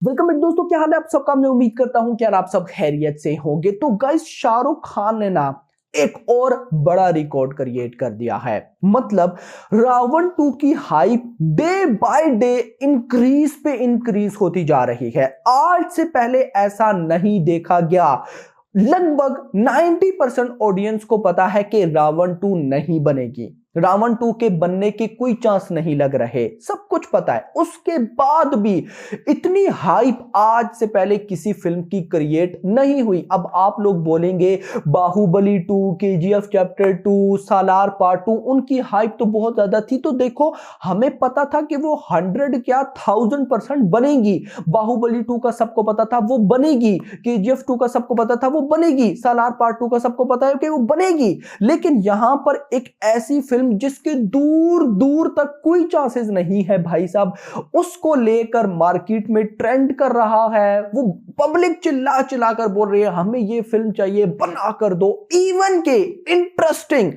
Welcome back दोस्तों, क्या हाल है आप सबका। मैं उम्मीद करता हूं कि यार आप सब खैरियत से होंगे। तो गाइस, शाहरुख खान ने ना एक और बड़ा रिकॉर्ड क्रिएट कर दिया है। मतलब रावण 2 की hype day by day increase पे इंक्रीज होती जा रही है। आज से पहले ऐसा नहीं देखा गया। लगभग 90% ऑडियंस को पता है कि रावण 2 नहीं बनेगी, रावण 2 के बनने के कोई चांस नहीं लग रहे, सब कुछ पता है। उसके बाद भी इतनी हाइप आज से पहले किसी फिल्म की क्रिएट नहीं हुई। अब आप लोग बोलेंगे बाहुबली 2, केजीएफ चैप्टर 2, सालार पार्ट 2, उनकी हाइप तो बहुत ज्यादा थी। तो देखो, हमें पता था कि वो 100 क्या 1000% बनेगी। बाहुबली 2 का सबको पता था वो बनेगी, केजीएफ 2 का सबको पता था वो बनेगी, सालार पार्ट 2 का सबको पता है कि वो बनेगी। लेकिन यहां पर एक ऐसी फिल्म जिसके दूर दूर तक कोई चांसेस नहीं है भाई साहब, उसको लेकर मार्केट में ट्रेंड कर रहा है। वो पब्लिक चिल्ला चिल्ला कर बोल रही है हमें ये फिल्म चाहिए, बना कर दो। इवन के इंटरेस्टिंग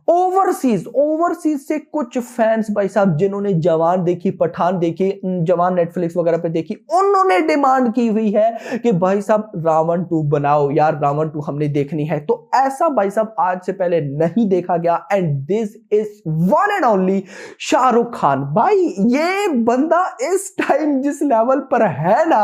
ओवरसीज से कुछ फैंस भाई साहब जिन्होंने जवान देखी, पठान देखी, जवान नेटफ्लिक्स वगैरह पे देखी, उन्होंने डिमांड की हुई है कि भाई साहब रावण 2 बनाओ यार, रावण 2 हमने देखनी है। तो ऐसा भाई साहब आज से पहले नहीं देखा गया। And this is one and only Shahrukh Khan. भाई ये बंदा इस टाइम जिस लेवल पर है ना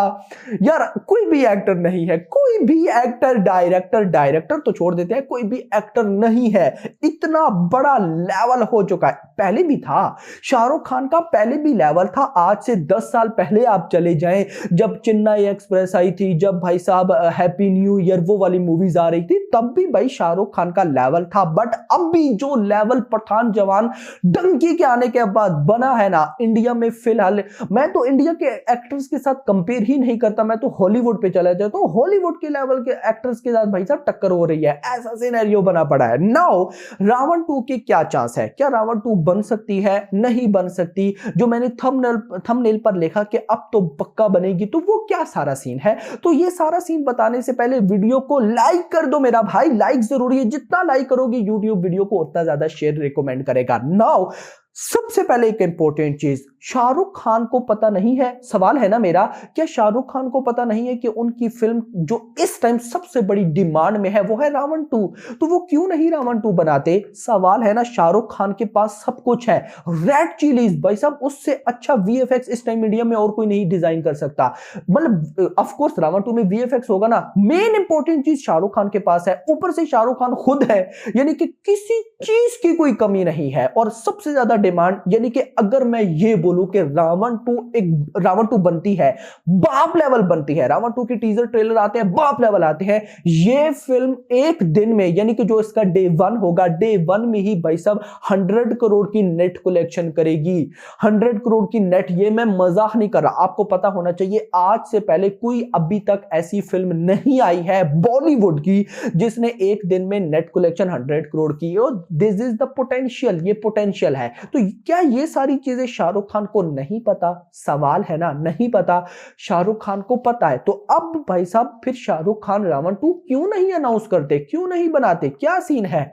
यार, कोई भी एक्टर नहीं है, कोई भी एक्टर, डायरेक्टर तो छोड़ देते हैं, कोई भी एक्टर नहीं है, इतना बड़ा लेवल हो चुका है। पहले भी था शाहरुख खान का, पहले भी लेवल था। आज से 10 साल पहले आप चले जाएं, जब चेन्नई एक्सप्रेस आई थी, जब भाई साहब हैप्पी न्यू ईयर वो वाली मूवीज आ रही थी, तब भी भाई शाहरुख खान का लेवल था। बट अब भी जो लेवल पठान, जवान, डंकी के आने के बाद बना है ना इंडिया में, फिलहाल मैं तो इंडिया के एक्टर्स के साथ कंपेयर ही नहीं करता, मैं तो हॉलीवुड पे चला जाता हूं। हॉलीवुड के लेवल के एक्टर्स के साथ भाई साहब टक्कर हो रही है, ऐसा सिनेरियो बना पड़ा है। नाउ रावण 2 के क्या चांस है? क्या रावण 2 बन सकती है? नहीं बन सकती। जो मैंने थंबनेल पर लिखा कि अब तो पक्का बनेगी, तो वो क्या सारा सीन है? तो ये सारा सीन बताने से पहले वीडियो को लाइक कर दो मेरा भाई, लाइक जरूरी है। जितना लाइक करोगे यूट्यूब वीडियो को उतना ज्यादा शेयर रिकमेंड करेगा। नाउ सबसे पहले एक इंपॉर्टेंट चीज, शाहरुख खान को पता नहीं है, सवाल है ना मेरा, क्या शाहरुख खान को पता नहीं है कि उनकी फिल्म जो इस टाइम सबसे बड़ी डिमांड में है वो है रावण 2? तो वो क्यों नहीं रावण 2 बनाते? सवाल है ना, शाहरुख खान के पास सब कुछ है, रेड चिलीज भाई साहब, उससे अच्छा वीएफएक्स इस टाइम मीडिया में और कोई नहीं डिजाइन कर सकता। मतलब ऑफ कोर्स रावण 2 में वीएफएक्स होगा ना, मेन इंपॉर्टेंट चीज शाहरुख खान के पास है, ऊपर से शाहरुख खान खुद है, यानी कि किसी चीज की कोई कमी नहीं है। और सबसे ज्यादा डिमांड, यानी कि अगर मैं ये बोलूं कि रावण 2 बनती है, बाप लेवल बनती है, रावण 2 के टीजर ट्रेलर आते हैं, बाप लेवल आते हैं, ये फिल्म एक दिन में, यानी कि जो इसका डे 1 होगा, डे 1 में ही भाई साहब 100 करोड़ की नेट कलेक्शन करेगी। 100 करोड़ की नेट, ये मैं मजाक नहीं कर रहा, आपको पता होना चाहिए आज से पहले कोई अभी तक ऐसी फिल्म नहीं आई है बॉलीवुड की जिसने एक दिन में नेट कलेक्शन 100 करोड़ की। दिस इज द पोटेंशियल, ये पोटेंशियल है। तो क्या ये सारी चीजें शाहरुख खान को नहीं पता? सवाल है ना, नहीं पता। शाहरुख खान को पता है। तो अब भाई साहब फिर शाहरुख खान रावण 2 क्यों नहीं अनाउंस करते, क्यों नहीं बनाते, क्या सीन है?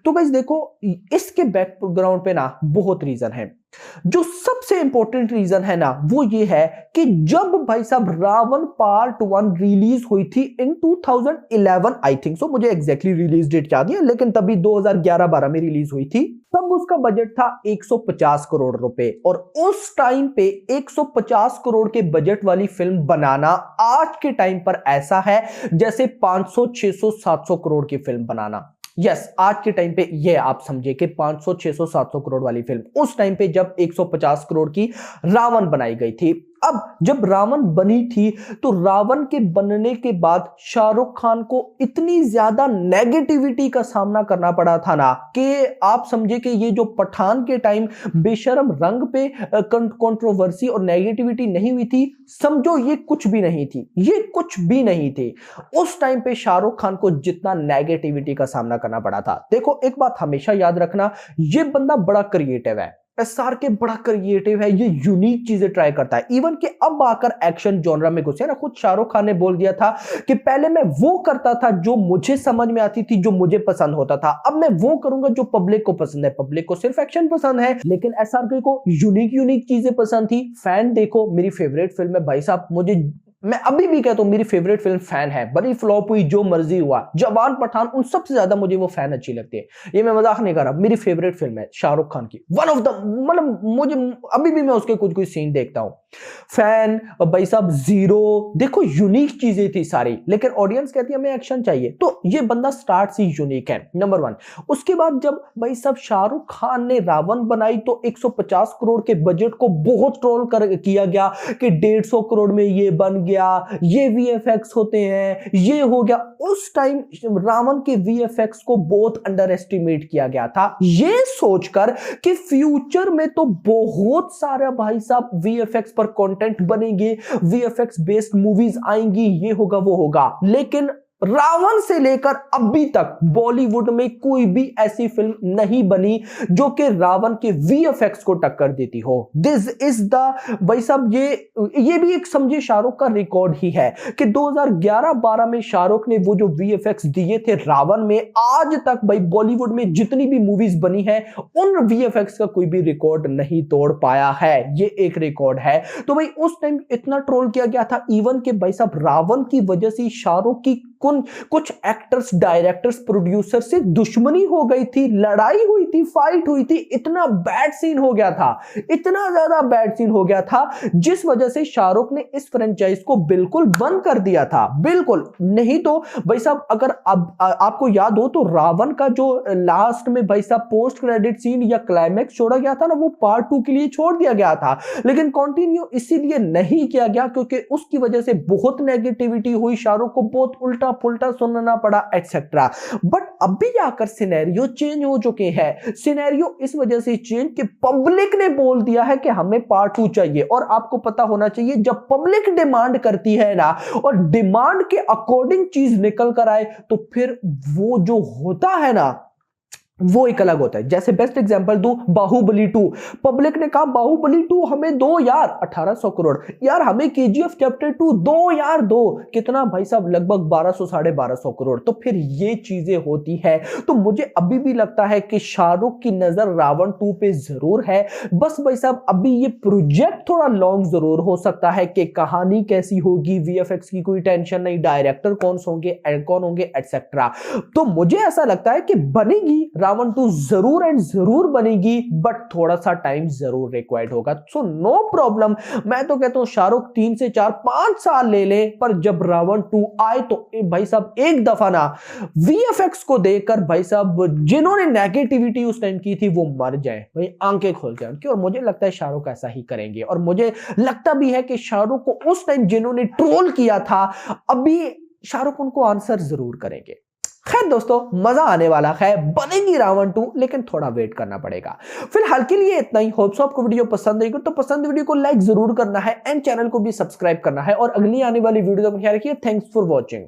तो गाइस देखो, इसके बैकग्राउंड पे ना बहुत रीजन है। जो सबसे इंपॉर्टेंट रीजन है ना वो ये है कि जब भाई साहब रावण पार्ट 1 रिलीज हुई थी इन 2011, आई थिंक सो, मुझे एग्जैक्टली रिलीज डेट याद नहीं है, लेकिन तभी 2011-12 में रिलीज हुई थी। तब उसका बजट था 150 करोड़ रुपए, और उस टाइम पे 150 करोड़ के बजट वाली फिल्म बनाना आज के टाइम पर ऐसा है जैसे 500, 600, 700 करोड़ की फिल्म बनाना। यस, आज के टाइम पे ये आप समझे कि 500, 600, 700 करोड़ वाली फिल्म उस टाइम पे जब 150 करोड़ की रावण बनाई गई थी। अब जब रावण बनी थी तो रावण के बनने के बाद शाहरुख खान को इतनी ज्यादा नेगेटिविटी का सामना करना पड़ा था ना कि आप समझे कि ये जो पठान के टाइम बेशरम रंग पे कंट्रोवर्सी और नेगेटिविटी नहीं हुई थी, समझो ये कुछ भी नहीं थी, ये कुछ भी नहीं थी। उस टाइम पे शाहरुख खान को जितना नेगेटिविटी का सामना करना पड़ा था। देखो एक बात हमेशा याद रखना, ये बंदा बड़ा क्रिएटिव है, एसआर के बड़ा क्रिएटिव है, ये यूनिक चीजें ट्राई करता है। इवन कि अब आकर एक्शन जॉनरा में घुसे ना, खुद शाहरुख खान ने बोल दिया था कि पहले मैं वो करता था जो मुझे समझ में आती थी, जो मुझे पसंद होता था, अब मैं वो करूंगा जो पब्लिक को पसंद है। पब्लिक को सिर्फ एक्शन पसंद है, लेकिन एसआर को यूनिक चीजें पसंद थी। फैन देखो, मेरी फेवरेट फिल्म है भाई साहब, मुझे मैं अभी भी कहता हूं मेरी फेवरेट फिल्म फैन है, बड़ी फ्लॉप हुई जो मर्जी हुआ, जवान पठान, उन सबसे ज्यादा मुझे वो फैन अच्छी लगती है। ये मैं मजाक नहीं कर रहा, मेरी फेवरेट फिल्म है शाहरुख खान की, वन ऑफ द, मतलब मुझे अभी भी मैं उसके कुछ कुछ सीन देखता हूं। फैन भाई साहब जीरो, देखो यूनिक चीजें थी सारी, लेकिन ऑडियंस कहती है हमें एक्शन चाहिए, तो ये बंदा स्टार्ट से यूनिक है, नंबर 1। उसके बाद जब भाई साहब शाहरुख खान ने रावण बनाई तो 150 करोड़ के बजट को बहुत ट्रोल किया गया कि 150 करोड़ में ये बन गया, ये वीएफएक्स होते हैं, ये हो गया। उस टाइम रावण के वीएफएक्स को बहुत अंडर एस्टिमेट किया गया था, ये सोचकर कि फ्यूचर में तो बहुत सारा भाई साहब वीएफएक्स पर कंटेंट बनेंगे, वीएफएक्स बेस्ड मूवीज आएंगी, ये होगा वो होगा। लेकिन रावण से लेकर अभी तक बॉलीवुड में कोई भी ऐसी फिल्म नहीं बनी जो कि रावण के वीएफएक्स को टक्कर देती हो। दिस इज द भाई साहब, ये भी एक समझे शाहरुख का रिकॉर्ड ही है कि 2011-12 में शाहरुख ने वो जो वीएफएक्स दिए थे रावण में, आज तक भाई बॉलीवुड में जितनी भी मूवीज बनी है उन वीएफएक्स का कोई भी रिकॉर्ड नहीं तोड़ पाया है, ये एक रिकॉर्ड है। तो भाई उस टाइम इतना ट्रोल किया गया था, इवन के भाई साहब रावण की वजह से शाहरुख की कुछ एक्टर्स, डायरेक्टर्स, प्रोड्यूसर से दुश्मनी हो गई थी, लड़ाई हुई थी, फाइट हुई थी, इतना बैड सीन हो गया था, इतना ज्यादा बैड सीन हो गया था, जिस वजह से शाहरुख ने इस फ्रेंचाइज को बिल्कुल बंद कर दिया था। बिल्कुल नहीं तो भाई साहब अगर अब आपको याद हो तो रावण का जो लास्ट में भाई साहब पोस्ट क्रेडिट सीन या क्लाइमैक्स छोड़ा गया था ना, वो पार्ट 2 के लिए छोड़ दिया गया था, लेकिन कंटिन्यू इसीलिए नहीं किया गया क्योंकि उसकी वजह से बहुत नेगेटिविटी हुई, शाहरुख को बहुत उल्टा पुल्टा सुनना पड़ा एटसेट्रा। बट अभी आकर सिनेरियो चेंज हो चुके हैं, सिनेरियो इस वजह से चेंज कि पब्लिक ने बोल दिया है कि हमें पार्ट 2 चाहिए। और आपको पता होना चाहिए जब पब्लिक डिमांड करती है ना और डिमांड के अकॉर्डिंग चीज निकल कर आए तो फिर वो जो होता है ना वो एक अलग होता है। जैसे बेस्ट एग्जांपल दूं, बाहुबली 2, पब्लिक ने कहा बाहुबली 2 हमें दो यार, 1800 करोड़, यार हमें केजीएफ चैप्टर 2 दो यार, दो कितना भाई साहब, लगभग 1200 1250 करोड़। तो फिर ये चीजें होती है। तो मुझे अभी भी लगता है कि शाहरुख की नजर रावण 2 पे जरूर है, बस भाई साहब अभी ये प्रोजेक्ट थोड़ा लॉन्ग जरूर हो सकता है कि कहानी कैसी होगी, वीएफएक्स की कोई टेंशन नहीं, डायरेक्टर कौन होंगे एटसेट्रा। तो मुझे ऐसा लगता है कि बनेगी रावण 2 जरूर एंड जरूर बनेगी, बट थोड़ा सा टाइम जरूर रिक्वायर्ड होगा। सो नो प्रॉब्लम, मैं तो कहता हूं शाहरुख 3 से 4 5 साल ले ले, पर जब रावण 2 आए तो भाई साहब एक दफा ना वीएफएक्स को देखकर भाई साहब जिन्होंने नेगेटिविटी उस टाइम की थी वो मर जाए, भाई आंखें खोल जाए उनकी। और मुझे लगता है शाहरुख ऐसा ही करेंगे, और मुझे लगता भी है कि शाहरुख को उस टाइम जिन्होंने ट्रोल किया था अभी शाहरुख उनको आंसर जरूर करेंगे। खैर दोस्तों, मजा आने वाला है, बनेगी रावण 2, लेकिन थोड़ा वेट करना पड़ेगा। फिलहाल के लिए इतना ही। होप्स आपको वीडियो पसंद आई तो पसंद वीडियो को लाइक जरूर करना है एंड चैनल को भी सब्सक्राइब करना है, और अगली आने वाली वीडियो तक ख्याल रखिए। Thanks for watching.